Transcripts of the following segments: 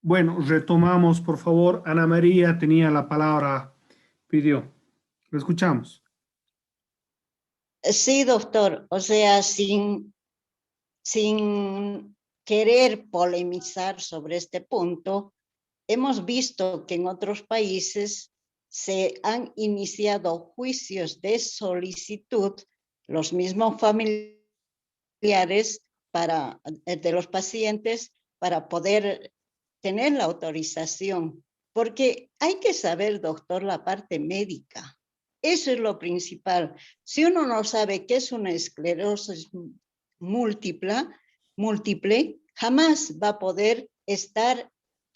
Bueno, retomamos, por favor. Ana María tenía la palabra, pidió. Lo escuchamos. Sí, doctor. O sea, sin querer polemizar sobre este punto, hemos visto que en otros países se han iniciado juicios de solicitud, los mismos familiares de los pacientes para poder tener la autorización. Porque hay que saber, doctor, la parte médica. Eso es lo principal. Si uno no sabe qué es una esclerosis múltiple, jamás va a poder estar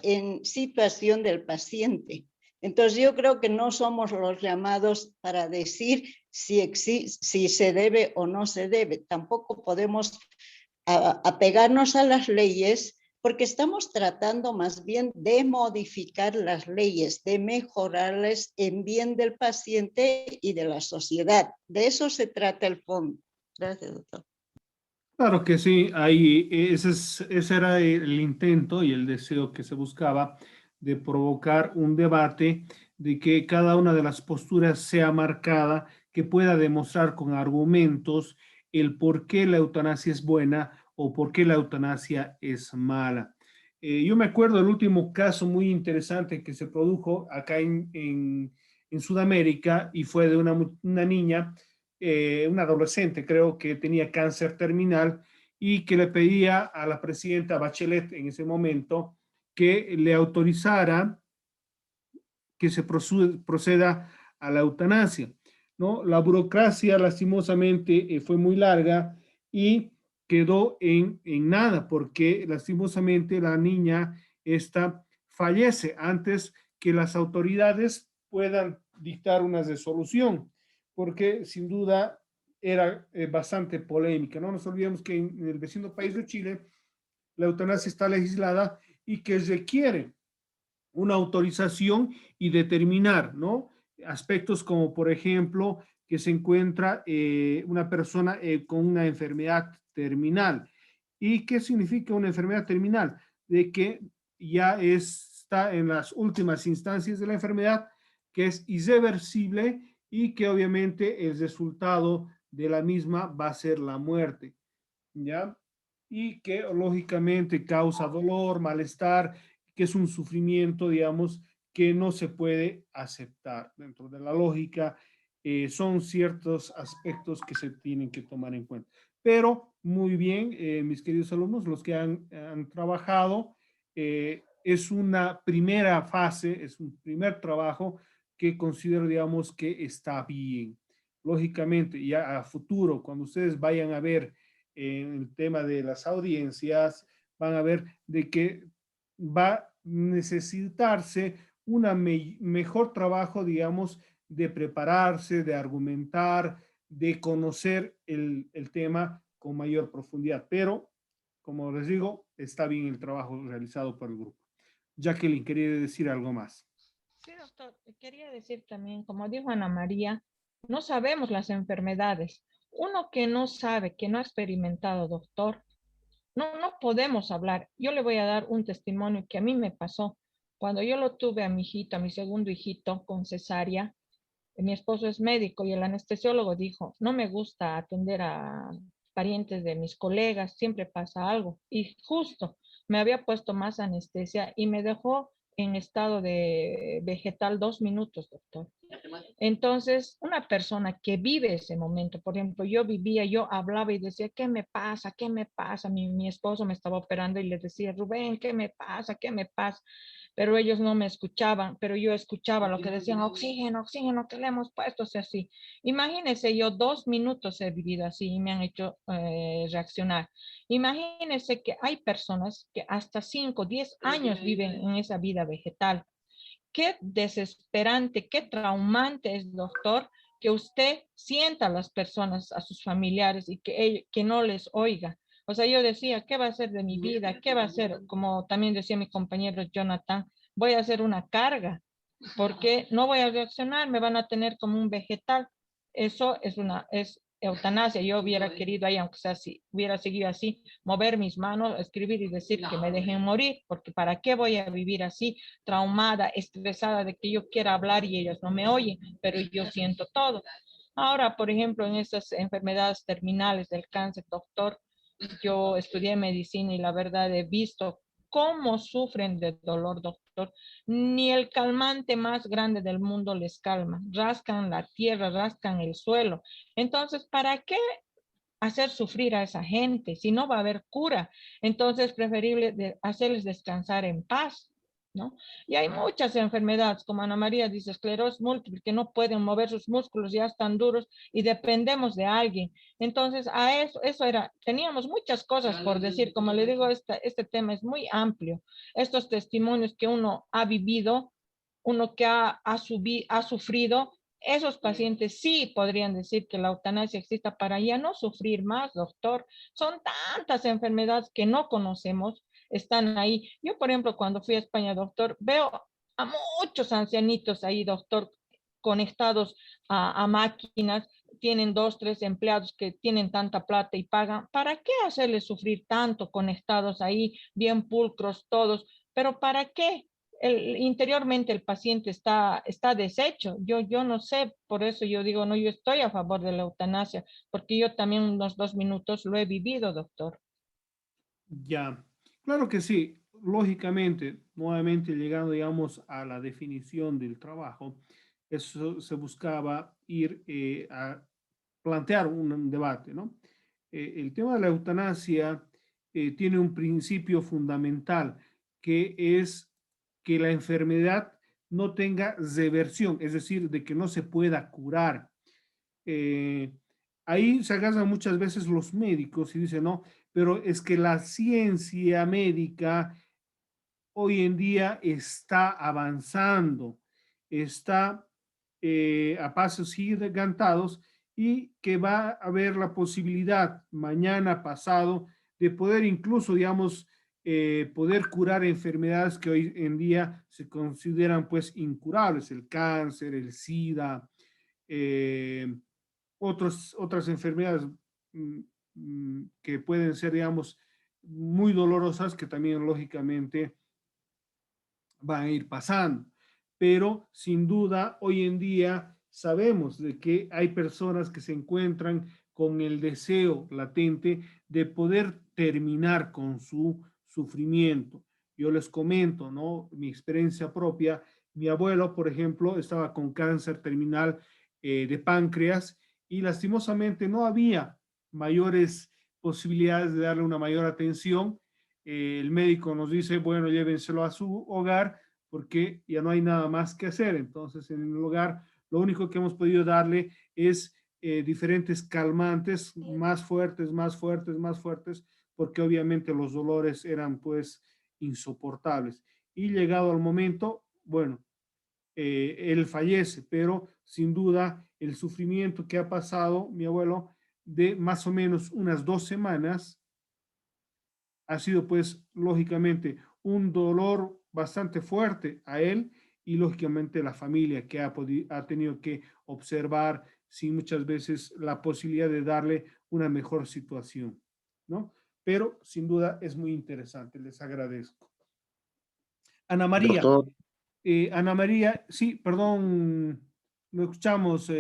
en situación del paciente. Entonces yo creo que no somos los llamados para decir si se debe o no se debe. Tampoco podemos apegarnos a las leyes porque estamos tratando más bien de modificar las leyes, de mejorarlas en bien del paciente y de la sociedad. De eso se trata el fondo. Gracias, doctor. Claro que sí, ahí ese era el intento y el deseo que se buscaba de provocar un debate, de que cada una de las posturas sea marcada, que pueda demostrar con argumentos el por qué la eutanasia es buena o por qué la eutanasia es mala. Yo me acuerdo del último caso muy interesante que se produjo acá en Sudamérica y fue de una niña, una adolescente, creo que tenía cáncer terminal y que le pedía a la presidenta Bachelet en ese momento que le autorizara que se proceda a la eutanasia, ¿no? La burocracia lastimosamente fue muy larga y quedó en nada porque lastimosamente la niña esta fallece antes que las autoridades puedan dictar una resolución, porque sin duda era bastante polémica. No nos olvidemos que en el vecino país de Chile la eutanasia está legislada y que requiere una autorización y determinar, ¿no? Aspectos como, por ejemplo, que se encuentra una persona con una enfermedad terminal. ¿Y qué significa una enfermedad terminal? De que ya está en las últimas instancias de la enfermedad, que es irreversible y que obviamente el resultado de la misma va a ser la muerte, ¿ya? Y que lógicamente causa dolor, malestar, que es un sufrimiento, digamos, que no se puede aceptar. Dentro de la lógica, son ciertos aspectos que se tienen que tomar en cuenta. Pero muy bien, mis queridos alumnos, los que han trabajado, es una primera fase, es un primer trabajo que considero, digamos, que está bien. Lógicamente, ya a futuro, cuando ustedes vayan a ver en el tema de las audiencias, van a ver de que va a necesitarse un mejor trabajo, digamos, de prepararse, de argumentar, de conocer el tema con mayor profundidad. Pero, como les digo, está bien el trabajo realizado por el grupo. Jacqueline, quería decir algo más. Sí, doctor, quería decir también, como dijo Ana María, no sabemos las enfermedades. Uno que no sabe, que no ha experimentado, doctor, no podemos hablar. Yo le voy a dar un testimonio que a mí me pasó. Cuando yo lo tuve a mi hijito, a mi segundo hijito, con cesárea, mi esposo es médico y el anestesiólogo dijo, no me gusta atender a parientes de mis colegas, siempre pasa algo. Y justo me había puesto más anestesia y me dejó en estado de vegetal 2 minutos, doctor. Entonces, una persona que vive ese momento, por ejemplo, yo hablaba y decía, ¿qué me pasa? ¿Qué me pasa? Mi esposo me estaba operando y le decía, Rubén, ¿qué me pasa? ¿Qué me pasa? Pero ellos no me escuchaban, pero yo escuchaba lo que decían, oxígeno, oxígeno, que le hemos puesto, o sea, así. Imagínense, yo 2 minutos he vivido así y me han hecho reaccionar. Imagínense que hay personas que hasta 5, 10 años viven en esa vida vegetal. Qué desesperante, qué traumante es, doctor, que usted sienta a las personas, a sus familiares y que no les oiga. O sea, yo decía, ¿qué va a ser de mi vida? ¿Qué va a ser? Como también decía mi compañero Jonathan, voy a hacer una carga, porque no voy a reaccionar, me van a tener como un vegetal. Eso es eutanasia, yo hubiera querido ahí, aunque sea si hubiera seguido así, mover mis manos, escribir y decir que me dejen morir, porque ¿para qué voy a vivir así, traumada, estresada de que yo quiera hablar y ellos no me oyen, pero yo siento todo? Ahora, por ejemplo, en esas enfermedades terminales del cáncer, doctor, yo estudié medicina y la verdad he visto cómo sufren de dolor, doctor. Ni el calmante más grande del mundo les calma. Rascan la tierra, rascan el suelo. Entonces, ¿para qué hacer sufrir a esa gente si no va a haber cura? Entonces, es preferible hacerles descansar en paz, ¿no? Y hay muchas enfermedades, como Ana María dice, esclerosis múltiple, que no pueden mover sus músculos, ya están duros y dependemos de alguien. Entonces, a eso era, teníamos muchas cosas por decir. Como le digo, este tema es muy amplio. Estos testimonios que uno ha vivido, uno que ha sufrido, esos pacientes sí podrían decir que la eutanasia exista para ya no sufrir más, doctor. Son tantas enfermedades que no conocemos, están ahí. Yo, por ejemplo, cuando fui a España, doctor, veo a muchos ancianitos ahí, doctor, conectados a máquinas, tienen 2, 3 empleados que tienen tanta plata y pagan. ¿Para qué hacerles sufrir tanto conectados ahí, bien pulcros todos? ¿Pero para qué? Interiormente el paciente está deshecho. Yo no sé, por eso yo digo, no, yo estoy a favor de la eutanasia, porque yo también unos 2 minutos lo he vivido, doctor. Ya, claro que sí. Lógicamente, nuevamente llegando, digamos, a la definición del trabajo, eso se buscaba ir a plantear un debate, ¿no? El tema de la eutanasia tiene un principio fundamental, que es que la enfermedad no tenga reversión, es decir, de que no se pueda curar. Eh, Ahí se agarran muchas veces los médicos y dicen, no, pero es que la ciencia médica hoy en día está avanzando, está a pasos gigantados y que va a haber la posibilidad mañana, pasado, de poder incluso, digamos, poder curar enfermedades que hoy en día se consideran pues incurables, el cáncer, el SIDA, eh, otras enfermedades que pueden ser, digamos, muy dolorosas, que también lógicamente van a ir pasando. Pero sin duda, hoy en día sabemos de que hay personas que se encuentran con el deseo latente de poder terminar con su sufrimiento. Yo les comento, ¿no? Mi experiencia propia. Mi abuelo, por ejemplo, estaba con cáncer terminal de páncreas y lastimosamente no había mayores posibilidades de darle una mayor atención. El médico nos dice, bueno, llévenselo a su hogar porque ya no hay nada más que hacer. Entonces, en el hogar, lo único que hemos podido darle es diferentes calmantes más fuertes, más fuertes, más fuertes, porque obviamente los dolores eran pues insoportables. Y llegado al momento, bueno, él fallece, pero sin duda el sufrimiento que ha pasado mi abuelo de más o menos unas 2 semanas ha sido pues lógicamente un dolor bastante fuerte a él y lógicamente la familia que ha tenido que observar sin muchas veces la posibilidad de darle una mejor situación, ¿no? Pero sin duda es muy interesante, les agradezco. Doctor, Ana María, sí, perdón, lo escuchamos,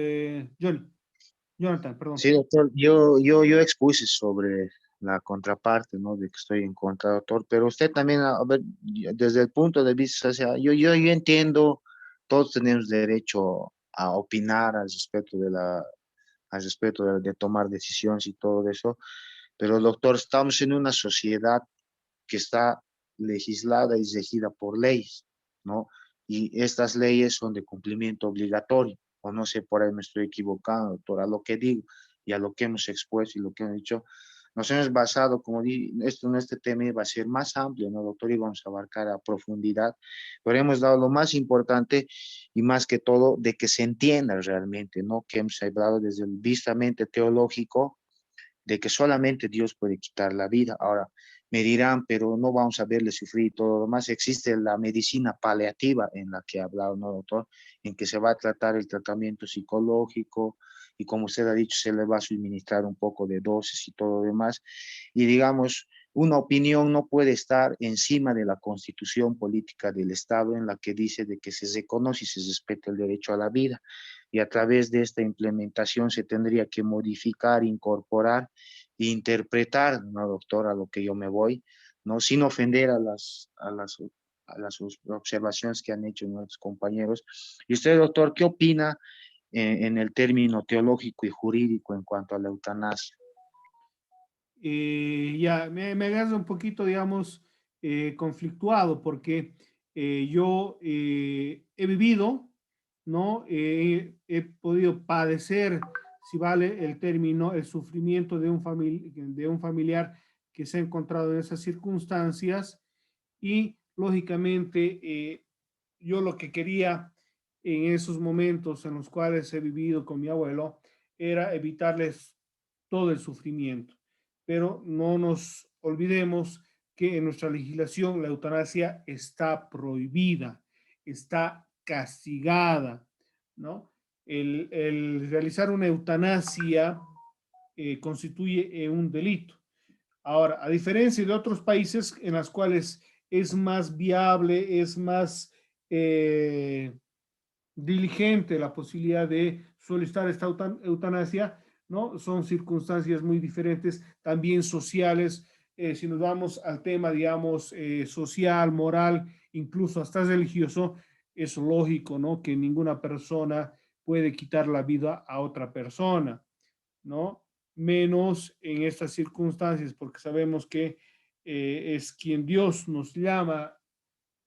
Jonathan, perdón. sí, doctor, yo expuse sobre la contraparte, ¿no? De que estoy en contra, doctor, pero usted también, a ver, desde el punto de vista, o sea, yo entiendo, todos tenemos derecho a opinar al respecto de tomar decisiones y todo eso, pero doctor, estamos en una sociedad que está legislada y regida por leyes, ¿no? Y estas leyes son de cumplimiento obligatorio, o no sé, por ahí me estoy equivocando, doctor, a lo que digo y a lo que hemos expuesto y lo que hemos dicho, nos hemos basado, como di, este tema va a ser más amplio, ¿no, doctor? Y vamos a abarcar a profundidad, pero hemos dado lo más importante y más que todo de que se entienda realmente, ¿no? Que hemos hablado desde el vistamente teológico, de que solamente Dios puede quitar la vida. Ahora, me dirán, pero no vamos a verle sufrir y todo lo demás. Existe la medicina paliativa en la que he hablado, ¿no, doctor? En que se va a tratar el tratamiento psicológico y como usted ha dicho, se le va a suministrar un poco de dosis y todo lo demás. Y digamos, una opinión no puede estar encima de la constitución política del Estado en la que dice de que se reconoce y se respeta el derecho a la vida. Y a través de esta implementación se tendría que modificar, incorporar e interpretar, ¿no, doctor? A lo que yo me voy, ¿no? Sin ofender a las observaciones que han hecho nuestros compañeros. Y usted, doctor, ¿qué opina en el término teológico y jurídico en cuanto a la eutanasia? Ya, me agarra un poquito, digamos, conflictuado porque yo he vivido, ¿no? He podido padecer, si vale el término, el sufrimiento de un familiar que se ha encontrado en esas circunstancias y, lógicamente, yo lo que quería en esos momentos en los cuales he vivido con mi abuelo era evitarles todo el sufrimiento. Pero no nos olvidemos que en nuestra legislación la eutanasia está prohibida, está castigada, ¿no? El realizar una eutanasia constituye un delito. Ahora, a diferencia de otros países en los cuales es más viable, es más diligente la posibilidad de solicitar esta eutanasia, ¿no? Son circunstancias muy diferentes, también sociales. Si nos vamos al tema, digamos, social, moral, incluso hasta religioso, es lógico, ¿no? Que ninguna persona puede quitar la vida a otra persona, ¿no? Menos en estas circunstancias, porque sabemos que es quien Dios nos llama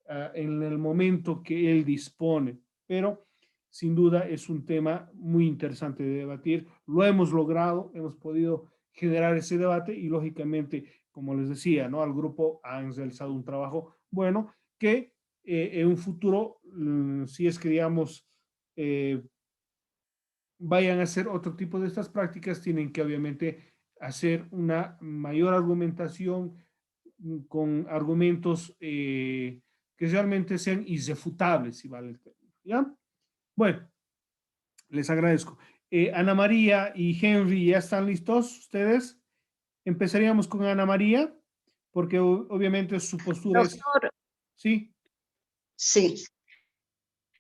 en el momento que Él dispone. Pero sin duda es un tema muy interesante de debatir. Lo hemos logrado, hemos podido generar ese debate y lógicamente, como les decía, ¿no? Al grupo han realizado un trabajo bueno que en un futuro, si es que digamos, vayan a hacer otro tipo de estas prácticas, tienen que obviamente hacer una mayor argumentación con argumentos que realmente sean irrefutables, si vale el término. ¿Ya? Bueno, les agradezco. Ana María y Henry, ¿ya están listos ustedes? Empezaríamos con Ana María, porque obviamente su postura Doctor, ¿Sí? sí.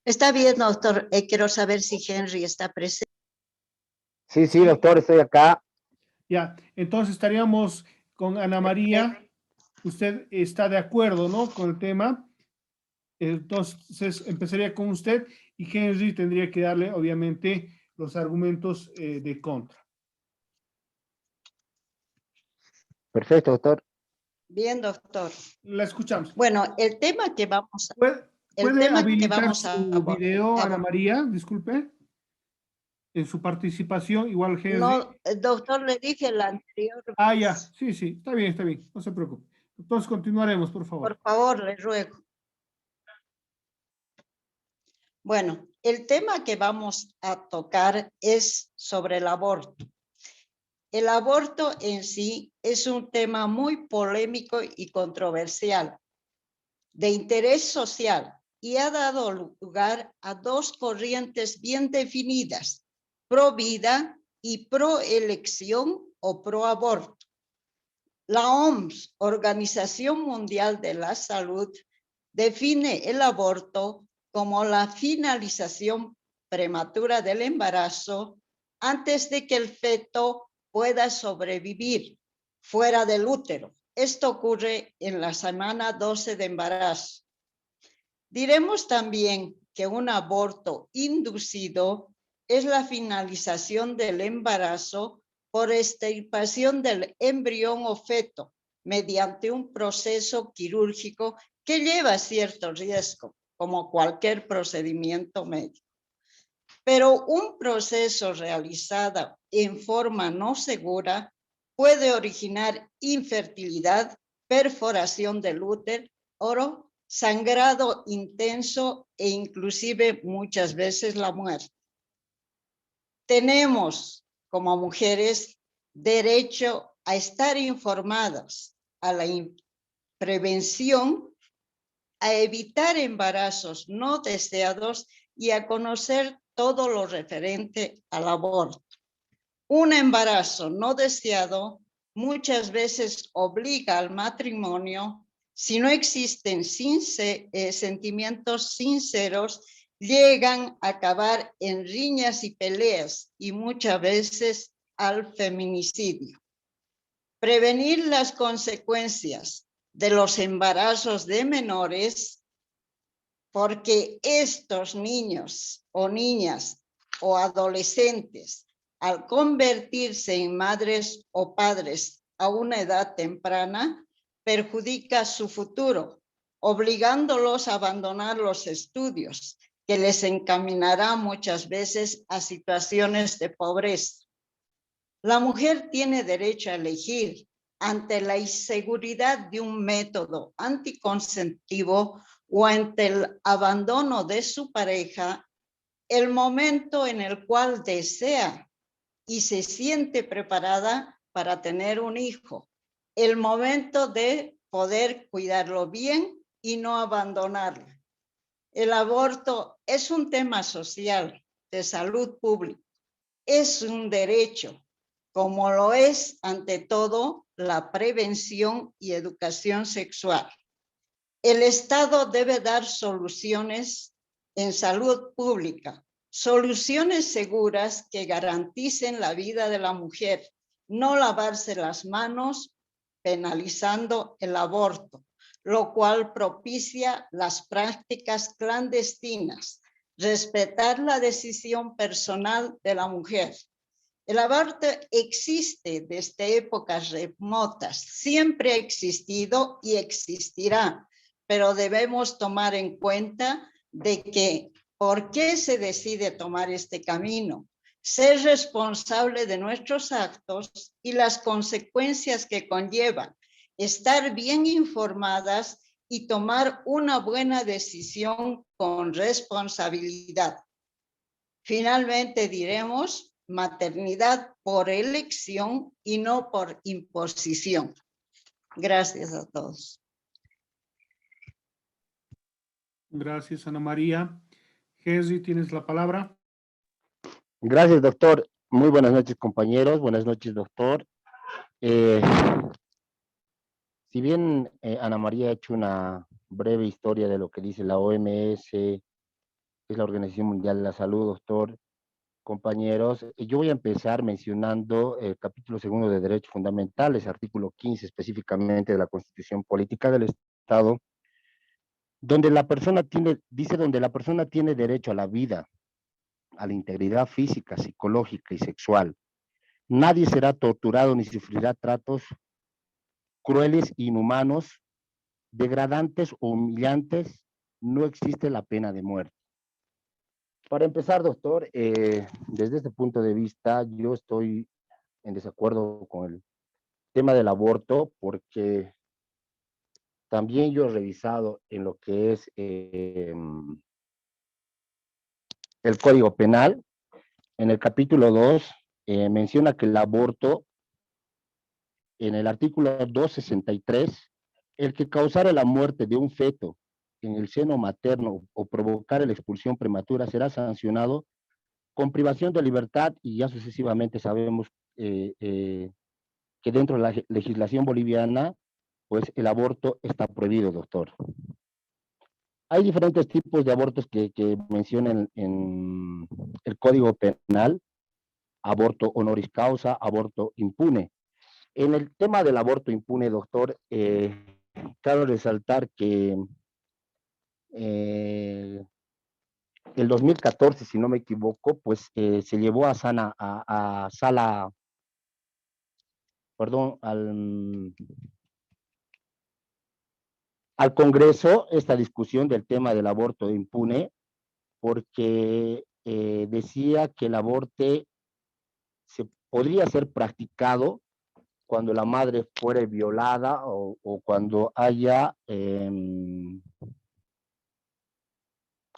Está bien, doctor. Quiero saber si Henry está presente. Sí, sí, doctor, estoy acá. Ya, entonces estaríamos con Ana María. Usted está de acuerdo, ¿no? Con el tema. Entonces empezaría con usted y Henry tendría que darle, obviamente, los argumentos de contra. Perfecto, doctor. Bien, doctor. La escuchamos. Bueno, el tema que vamos a, ¿Puede habilitar su video, Ana María? Disculpe. En su participación, igual Henry. No, doctor, le dije la anterior. Ya. Sí, sí. Está bien. No se preocupe. Entonces continuaremos, por favor. Por favor, le ruego. Bueno, el tema que vamos a tocar es sobre el aborto. El aborto en sí es un tema muy polémico y controversial, de interés social, y ha dado lugar a dos corrientes bien definidas, pro vida y pro elección o pro aborto. La OMS, Organización Mundial de la Salud, define el aborto como la finalización prematura del embarazo antes de que el feto pueda sobrevivir fuera del útero. Esto ocurre en la semana 12 de embarazo. Diremos también que un aborto inducido es la finalización del embarazo por extirpación del embrión o feto mediante un proceso quirúrgico que lleva cierto riesgo, como cualquier procedimiento médico. Pero un proceso realizado en forma no segura puede originar infertilidad, perforación del útero, sangrado intenso e inclusive muchas veces la muerte. Tenemos como mujeres derecho a estar informadas, a la prevención, a evitar embarazos no deseados y a conocer todo lo referente al aborto. Un embarazo no deseado muchas veces obliga al matrimonio. Si no existen sentimientos sinceros, llegan a acabar en riñas y peleas y muchas veces al feminicidio. Prevenir las consecuencias de los embarazos de menores, porque estos niños o niñas o adolescentes, al convertirse en madres o padres a una edad temprana, perjudica su futuro, obligándolos a abandonar los estudios, que les encaminará muchas veces a situaciones de pobreza. La mujer tiene derecho a elegir ante la inseguridad de un método anticonceptivo o ante el abandono de su pareja, el momento en el cual desea y se siente preparada para tener un hijo, el momento de poder cuidarlo bien y no abandonarlo. El aborto es un tema social, de salud pública, es un derecho, como lo es ante todo la prevención y educación sexual. El Estado debe dar soluciones en salud pública, soluciones seguras que garanticen la vida de la mujer, no lavarse las manos penalizando el aborto, lo cual propicia las prácticas clandestinas, respetar la decisión personal de la mujer. El aborto existe desde épocas remotas, siempre ha existido y existirá, pero debemos tomar en cuenta de que por qué se decide tomar este camino, ser responsable de nuestros actos y las consecuencias que conllevan, estar bien informadas y tomar una buena decisión con responsabilidad. Finalmente diremos maternidad por elección y no por imposición. Gracias a todos. Gracias, Ana María. Henry, tienes la palabra. Gracias, doctor. Muy buenas noches, compañeros. Buenas noches, doctor. Si bien Ana María ha hecho una breve historia de lo que dice la OMS, que es la Organización Mundial de la Salud, doctor, compañeros, yo voy a empezar mencionando el capítulo 2 de Derechos Fundamentales, artículo 15 específicamente de la Constitución Política del Estado, donde la persona tiene derecho a la vida, a la integridad física, psicológica y sexual. Nadie será torturado ni sufrirá tratos crueles, inhumanos, degradantes o humillantes. No existe la pena de muerte. Para empezar, doctor, desde este punto de vista, yo estoy en desacuerdo con el tema del aborto, porque también yo he revisado en lo que es el Código Penal, en el capítulo 2, menciona que el aborto, en el artículo 263, el que causara la muerte de un feto en el seno materno o provocar la expulsión prematura será sancionado con privación de libertad, y ya sucesivamente sabemos que dentro de la legislación boliviana, pues el aborto está prohibido, doctor. Hay diferentes tipos de abortos que mencionan en el Código Penal: aborto honoris causa, aborto impune. En el tema del aborto impune, doctor, cabe resaltar que el 2014, si no me equivoco, pues se llevó a sala, perdón, al Congreso esta discusión del tema del aborto impune, porque decía que el aborto se podría ser practicado cuando la madre fuere violada o cuando haya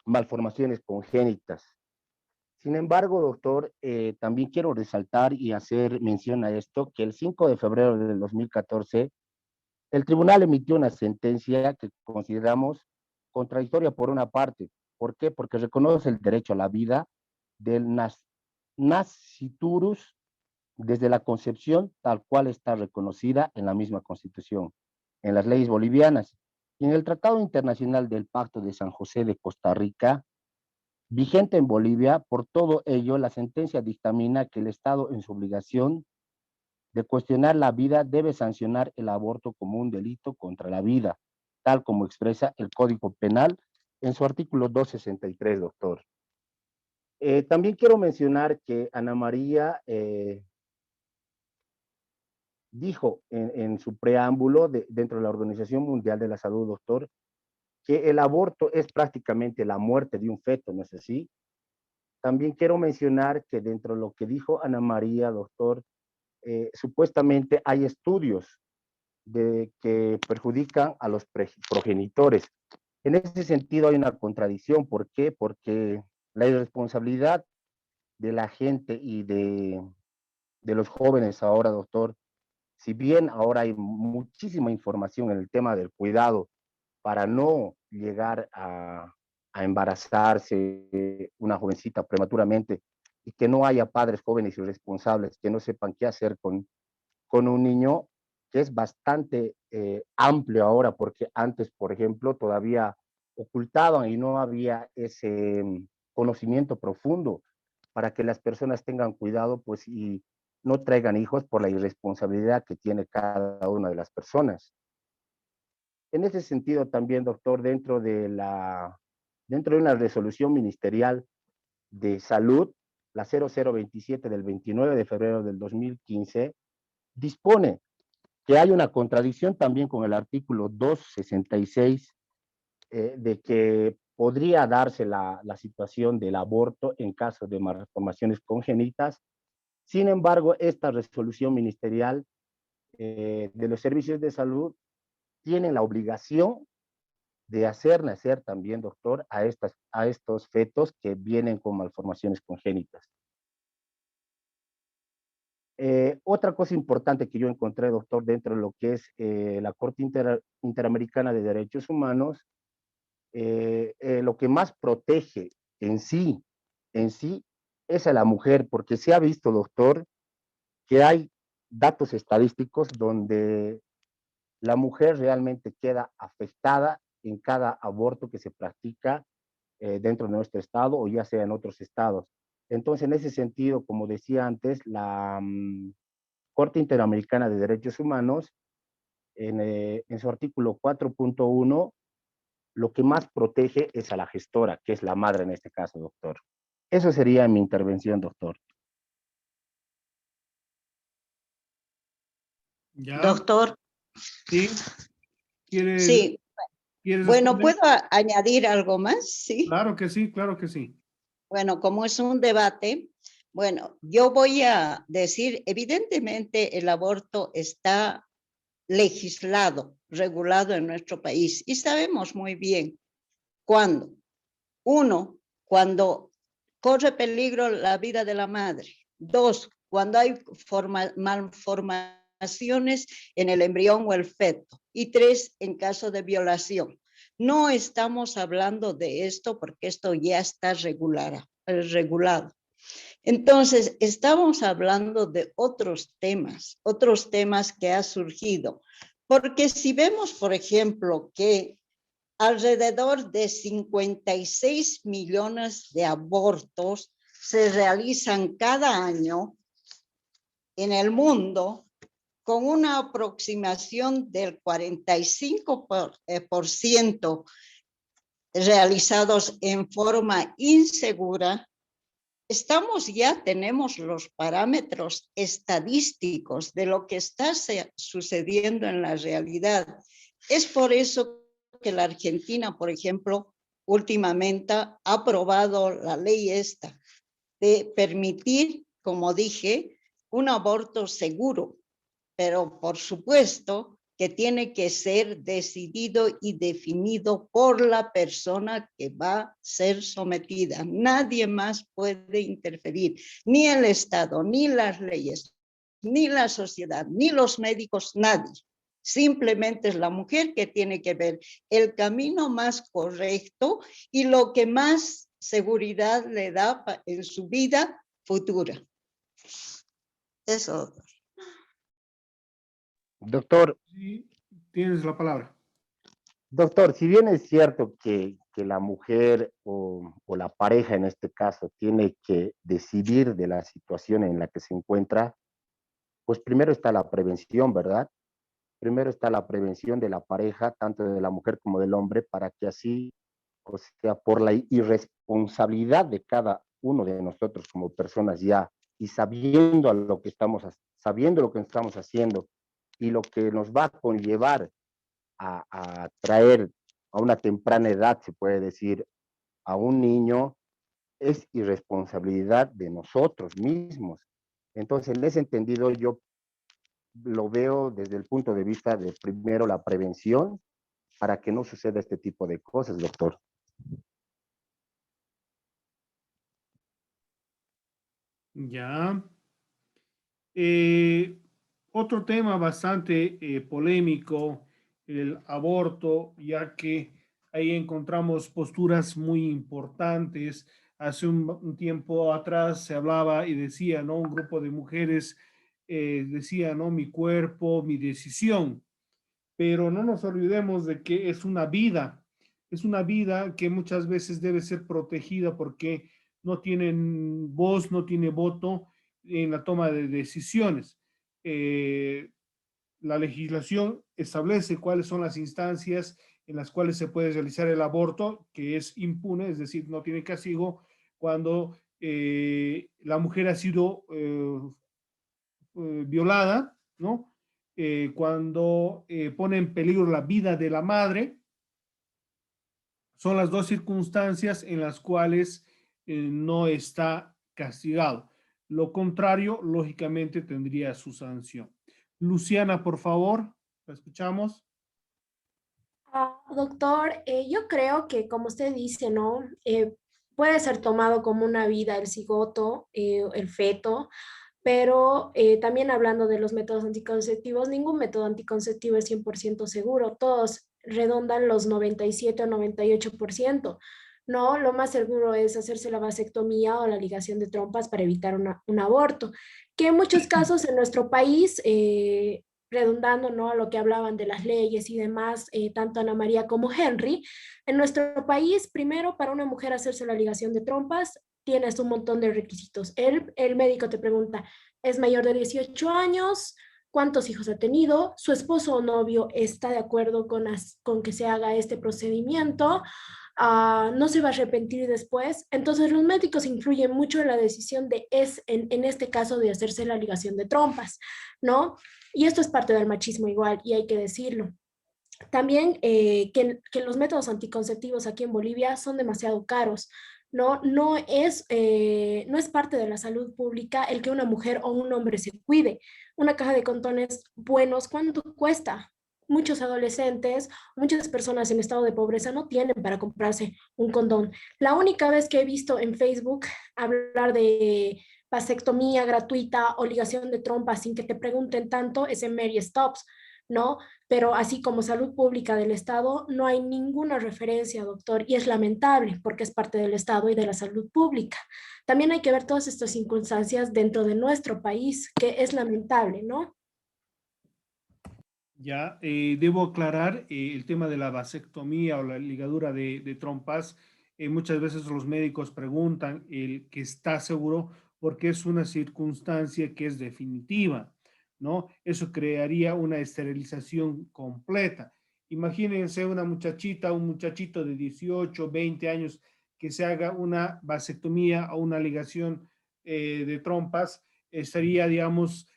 malformaciones congénitas. Sin embargo, doctor, también quiero resaltar y hacer mención a esto, que el 5 de febrero del 2014, el tribunal emitió una sentencia que consideramos contradictoria por una parte. ¿Por qué? Porque reconoce el derecho a la vida del nasciturus desde la concepción tal cual está reconocida en la misma Constitución, en las leyes bolivianas y en el Tratado Internacional del Pacto de San José de Costa Rica, vigente en Bolivia. Por todo ello, la sentencia dictamina que el Estado, en su obligación de cuestionar la vida, debe sancionar el aborto como un delito contra la vida, tal como expresa el Código Penal en su artículo 263, doctor. También quiero mencionar que Ana María dijo en su preámbulo dentro de la Organización Mundial de la Salud, doctor, que el aborto es prácticamente la muerte de un feto, ¿no es así? También quiero mencionar que dentro de lo que dijo Ana María, doctor, supuestamente hay estudios que perjudican a los progenitores. En ese sentido hay una contradicción. ¿Por qué? Porque la irresponsabilidad de la gente y de los jóvenes ahora, doctor, si bien ahora hay muchísima información en el tema del cuidado para no llegar a embarazarse una jovencita prematuramente y que no haya padres jóvenes irresponsables que no sepan qué hacer con un niño, que es bastante amplio ahora, porque antes, por ejemplo, todavía ocultaban y no había ese conocimiento profundo para que las personas tengan cuidado, pues, y no traigan hijos por la irresponsabilidad que tiene cada una de las personas. En ese sentido también, doctor, dentro de una resolución ministerial de salud, la 0027 del 29 de febrero del 2015, dispone que hay una contradicción también con el artículo 266, de que podría darse la situación del aborto en caso de malformaciones congénitas. Sin embargo, esta resolución ministerial de los servicios de salud tienen la obligación de hacer nacer también, doctor, a estos fetos que vienen con malformaciones congénitas. Otra cosa importante que yo encontré, doctor, dentro de lo que es la Corte Interamericana de Derechos Humanos, lo que más protege en sí, es a la mujer, porque se ha visto, doctor, que hay datos estadísticos donde la mujer realmente queda afectada en cada aborto que se practica dentro de nuestro estado o ya sea en otros estados. Entonces, en ese sentido, como decía antes, la Corte Interamericana de Derechos Humanos, en su artículo 4.1, lo que más protege es a la gestora, que es la madre en este caso, doctor. Eso sería mi intervención, doctor. ¿Ya? Doctor, ¿Sí? ¿Quieres, sí, quieres bueno, responder? ¿puedo añadir algo más? Sí. Claro que sí, claro que sí. Bueno, como es un debate, bueno, yo voy a decir, evidentemente el aborto está legislado, regulado en nuestro país y sabemos muy bien cuándo. Uno, cuando corre peligro la vida de la madre. Dos, cuando hay malformaciones en el embrión o el feto. Y tres, en caso de violación. No estamos hablando de esto porque esto ya está regulado. Entonces, estamos hablando de otros temas que han surgido. Porque si vemos, por ejemplo, que alrededor de 56 millones de abortos se realizan cada año en el mundo, con una aproximación del 45% realizados en forma insegura. Tenemos los parámetros estadísticos de lo que está sucediendo en la realidad. Es por eso que la Argentina, por ejemplo, últimamente ha aprobado la ley esta de permitir, como dije, un aborto seguro, pero por supuesto que tiene que ser decidido y definido por la persona que va a ser sometida. Nadie más puede interferir, ni el Estado, ni las leyes, ni la sociedad, ni los médicos, nadie. Simplemente es la mujer que tiene que ver el camino más correcto y lo que más seguridad le da en su vida futura. Eso, doctor. Doctor, Sí, tienes la palabra. doctor, si bien es cierto que la mujer o la pareja en este caso tiene que decidir de la situación en la que se encuentra, pues primero está la prevención, ¿verdad? Primero está la prevención de la pareja, tanto de la mujer como del hombre, para que así, o sea, por la irresponsabilidad de cada uno de nosotros como personas ya, y sabiendo lo que estamos haciendo y lo que nos va a conllevar a traer a una temprana edad, se puede decir, a un niño, es irresponsabilidad de nosotros mismos. Entonces, en ese entendido, yo lo veo desde el punto de vista de primero la prevención para que no suceda este tipo de cosas, doctor. Ya. Otro tema bastante polémico, el aborto, ya que ahí encontramos posturas muy importantes. Hace un tiempo atrás se hablaba y decía, ¿no? Un grupo de mujeres decía, ¿no? Mi cuerpo, mi decisión. Pero no nos olvidemos de que es una vida que muchas veces debe ser protegida porque no tienen voz, no tiene voto en la toma de decisiones. Eh, la legislación establece cuáles son las instancias en las cuales se puede realizar el aborto, que es impune, es decir, no tiene castigo cuando la mujer ha sido violada, ¿no? Cuando pone en peligro la vida de la madre, son las dos circunstancias en las cuales no está castigado. Lo contrario, lógicamente, tendría su sanción. Luciana, por favor, la escuchamos. Doctor, yo creo que como usted dice, ¿no? Puede ser tomado como una vida el cigoto, el feto, pero también hablando de los métodos anticonceptivos, ningún método anticonceptivo es 100% seguro, todos redondan los 97 o 98%. No, lo más seguro es hacerse la vasectomía o la ligación de trompas para evitar un aborto, que en muchos casos en nuestro país redundando, ¿no? A lo que hablaban de las leyes y demás, tanto Ana María como Henry, en nuestro país, primero, para una mujer hacerse la ligación de trompas, tienes un montón de requisitos. El médico te pregunta, ¿es mayor de 18 años? ¿Cuántos hijos ha tenido? ¿Su esposo o novio está de acuerdo con que se haga este procedimiento? No se va a arrepentir después. Entonces los médicos influyen mucho en la decisión en este caso, de hacerse la ligación de trompas, ¿no? Y esto es parte del machismo igual, y hay que decirlo. También que los métodos anticonceptivos aquí en Bolivia son demasiado caros. No es parte de la salud pública el que una mujer o un hombre se cuide. Una caja de condones buenos, ¿cuánto cuesta? Muchos adolescentes, muchas personas en estado de pobreza no tienen para comprarse un condón. La única vez que he visto en Facebook hablar de vasectomía gratuita o ligación de trompas sin que te pregunten tanto es en Mary Stops, ¿no? Pero así como salud pública del Estado, no hay ninguna referencia, doctor, y es lamentable porque es parte del Estado y de la salud pública. También hay que ver todas estas circunstancias dentro de nuestro país, que es lamentable, ¿no? Ya, debo aclarar el tema de la vasectomía o la ligadura de trompas. Muchas veces los médicos preguntan el que está seguro porque es una circunstancia que es definitiva, ¿no? Eso crearía una esterilización completa. Imagínense una muchachita, un muchachito de 18, 20 años que se haga una vasectomía o una ligación de trompas, estaría, digamos,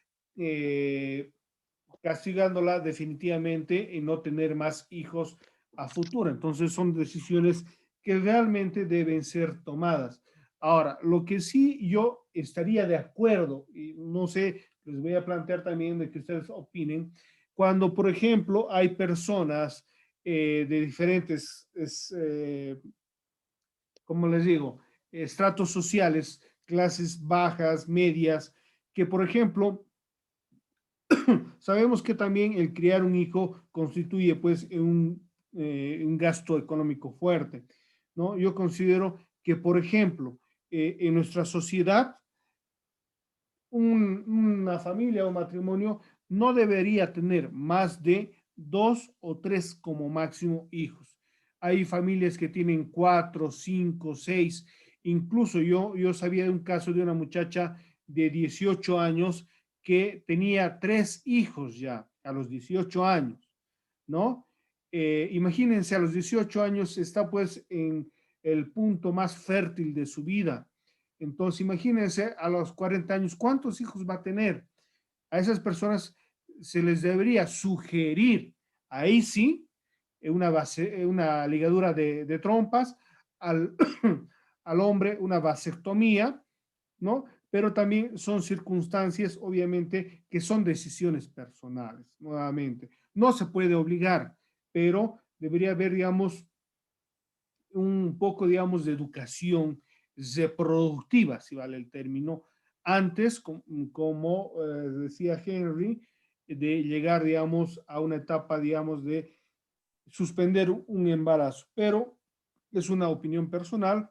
castigándola definitivamente en no tener más hijos a futuro. Entonces son decisiones que realmente deben ser tomadas. Ahora, lo que sí yo estaría de acuerdo, y no sé, les voy a plantear también de que ustedes opinen, cuando, por ejemplo, hay personas de diferentes, como les digo, estratos sociales, clases bajas, medias, que, por ejemplo, sabemos que también el criar un hijo constituye pues un gasto económico fuerte, ¿no? Yo considero que, por ejemplo, en nuestra sociedad una familia o matrimonio no debería tener más de 2 o 3 como máximo hijos. Hay familias que tienen 4, 5, 6. Incluso yo sabía de un caso de una muchacha de 18 años que tenía 3 hijos ya a los 18 años, ¿no? Imagínense, a los 18 años está pues en el punto más fértil de su vida. Entonces, imagínense a los 40 años, ¿cuántos hijos va a tener? A esas personas se les debería sugerir, ahí sí, una ligadura de trompas, al, al hombre una vasectomía, ¿no? Pero también son circunstancias, obviamente, que son decisiones personales, nuevamente. No se puede obligar, pero debería haber, digamos, un poco, digamos, de educación reproductiva, si vale el término, antes, como decía Henry, de llegar, digamos, a una etapa, digamos, de suspender un embarazo. Pero es una opinión personal.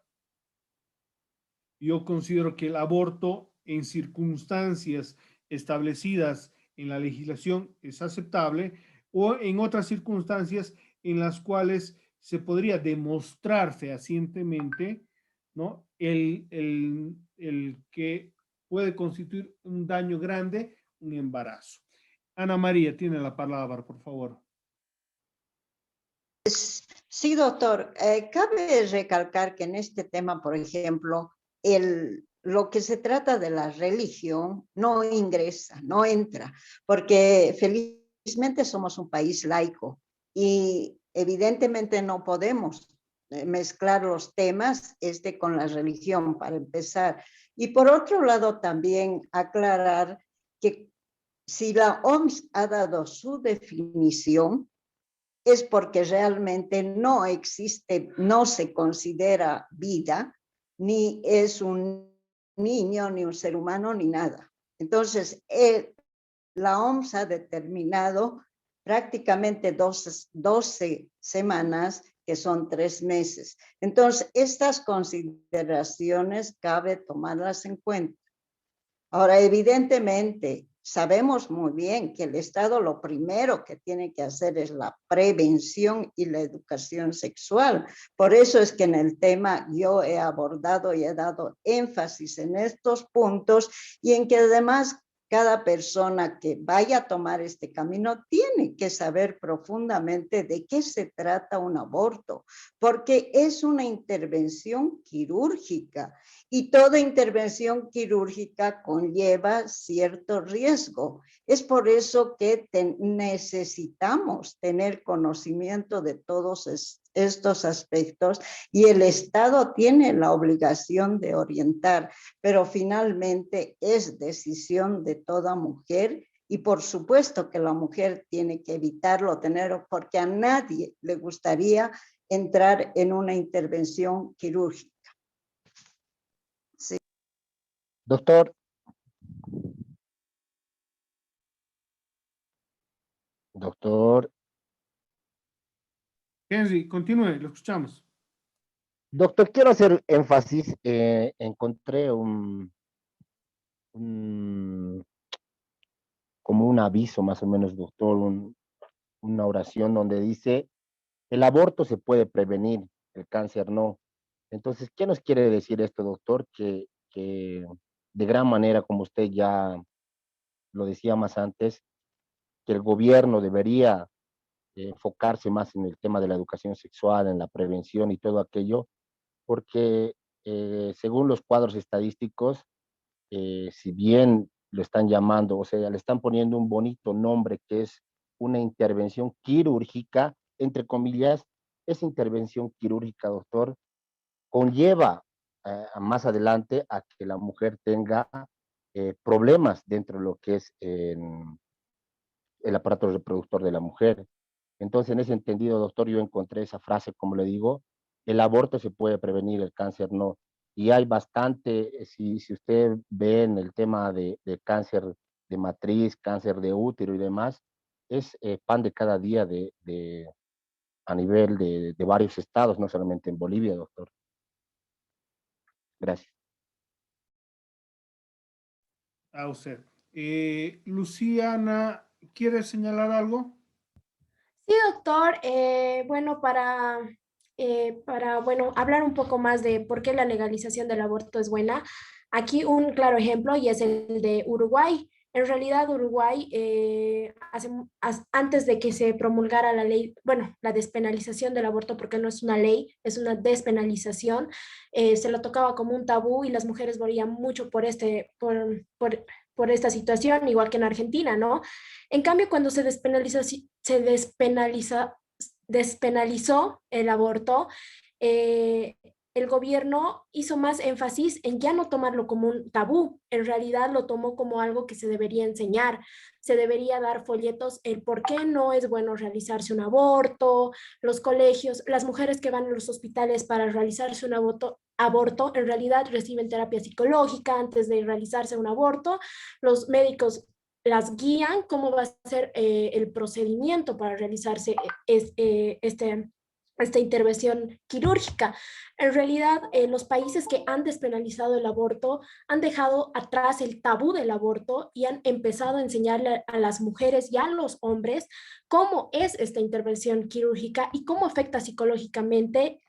Yo considero que el aborto en circunstancias establecidas en la legislación es aceptable, o en otras circunstancias en las cuales se podría demostrar fehacientemente, ¿no? El que puede constituir un daño grande, un embarazo. Ana María tiene la palabra, por favor. Sí, doctor. Cabe recalcar que en este tema, por ejemplo, lo que se trata de la religión no ingresa, no entra, porque felizmente somos un país laico y evidentemente no podemos mezclar los temas con la religión, para empezar. Y por otro lado, también aclarar que si la OMS ha dado su definición, es porque realmente no existe, no se considera vida, ni es un niño, ni un ser humano, ni nada. Entonces, la OMS ha determinado prácticamente 12 semanas, que son 3 meses. Entonces, estas consideraciones cabe tomarlas en cuenta. Ahora, evidentemente, sabemos muy bien que el Estado lo primero que tiene que hacer es la prevención y la educación sexual. Por eso es que en el tema yo he abordado y he dado énfasis en estos puntos, y en que además cada persona que vaya a tomar este camino tiene que saber profundamente de qué se trata un aborto, porque es una intervención quirúrgica. Y toda intervención quirúrgica conlleva cierto riesgo. Es por eso que necesitamos tener conocimiento de todos estos aspectos, y el Estado tiene la obligación de orientar, pero finalmente es decisión de toda mujer. Y por supuesto que la mujer tiene que evitarlo, tenerlo, porque a nadie le gustaría entrar en una intervención quirúrgica. Doctor, doctor, Henry, continúe, lo escuchamos. doctor, quiero hacer énfasis. Encontré como un aviso más o menos, doctor, una oración donde dice, el aborto se puede prevenir, el cáncer no. Entonces, ¿qué nos quiere decir esto, doctor? Que de gran manera, como usted ya lo decía más antes, que el gobierno debería enfocarse más en el tema de la educación sexual, en la prevención y todo aquello, porque según los cuadros estadísticos, si bien lo están llamando, o sea, le están poniendo un bonito nombre que es una intervención quirúrgica, entre comillas, esa intervención quirúrgica, doctor, conlleva más adelante a que la mujer tenga problemas dentro de lo que es el aparato reproductor de la mujer. Entonces, en ese entendido, doctor, yo encontré esa frase, como le digo, el aborto se puede prevenir, el cáncer no. Y hay bastante, si usted ve en el tema de cáncer de matriz, cáncer de útero y demás, es pan de cada día a nivel de varios estados, no solamente en Bolivia, doctor. Gracias. A usted. Luciana, ¿quiere señalar algo? Sí, doctor. Bueno, bueno, hablar un poco más de por qué la legalización del aborto es buena. Aquí un claro ejemplo y es el de Uruguay. En realidad, Uruguay, antes de que se promulgara la ley, bueno, la despenalización del aborto, porque no es una ley, es una despenalización, se lo tocaba como un tabú y las mujeres morían mucho por esta situación, igual que en Argentina, ¿no? En cambio, cuando despenalizó el aborto, eh, el gobierno hizo más énfasis en ya no tomarlo como un tabú, en realidad lo tomó como algo que se debería enseñar, se debería dar folletos el por qué no es bueno realizarse un aborto, los colegios, las mujeres que van a los hospitales para realizarse un aborto en realidad reciben terapia psicológica antes de realizarse un aborto, los médicos las guían cómo va a ser el procedimiento para realizarse esta intervención quirúrgica. En realidad, los países que han despenalizado el aborto han dejado atrás el tabú del aborto y han empezado a enseñarle a las mujeres y a los hombres cómo es esta intervención quirúrgica y cómo afecta psicológicamente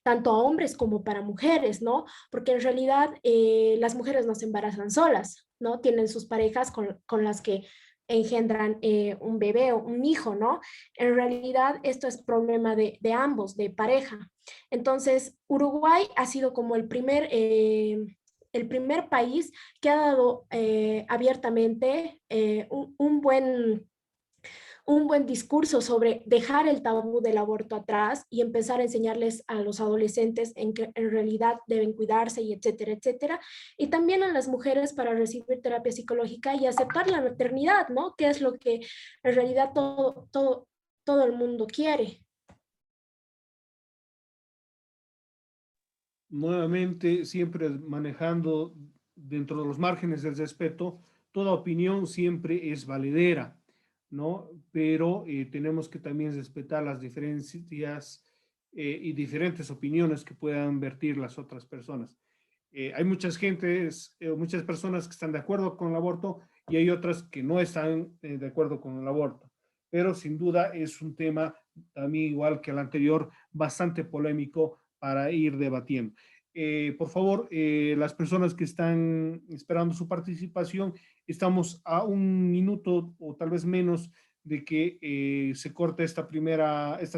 tanto a hombres como para mujeres, ¿no? Porque en realidad las mujeres no se embarazan solas, ¿no? Tienen sus parejas con las que engendran un bebé o un hijo, ¿no? En realidad esto es problema de ambos, de pareja. Entonces, Uruguay ha sido como el primer país que ha dado abiertamente un buen discurso sobre dejar el tabú del aborto atrás y empezar a enseñarles a los adolescentes en que en realidad deben cuidarse y etcétera, etcétera. Y también a las mujeres para recibir terapia psicológica y aceptar la maternidad, ¿no? Que es lo que en realidad todo el mundo quiere. Nuevamente, siempre manejando dentro de los márgenes del respeto, toda opinión siempre es valedera, ¿no? Pero tenemos que también respetar las diferencias y diferentes opiniones que puedan vertir las otras personas. Hay muchas personas que están de acuerdo con el aborto y hay otras que no están de acuerdo con el aborto. Pero sin duda es un tema también igual que el anterior, bastante polémico para ir debatiendo. Por favor, las personas que están esperando su participación, estamos a un minuto o tal vez menos de que se corte esta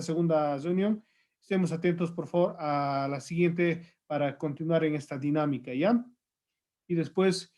segunda reunión. Estemos atentos, por favor, a la siguiente para continuar en esta dinámica, ¿ya? Y después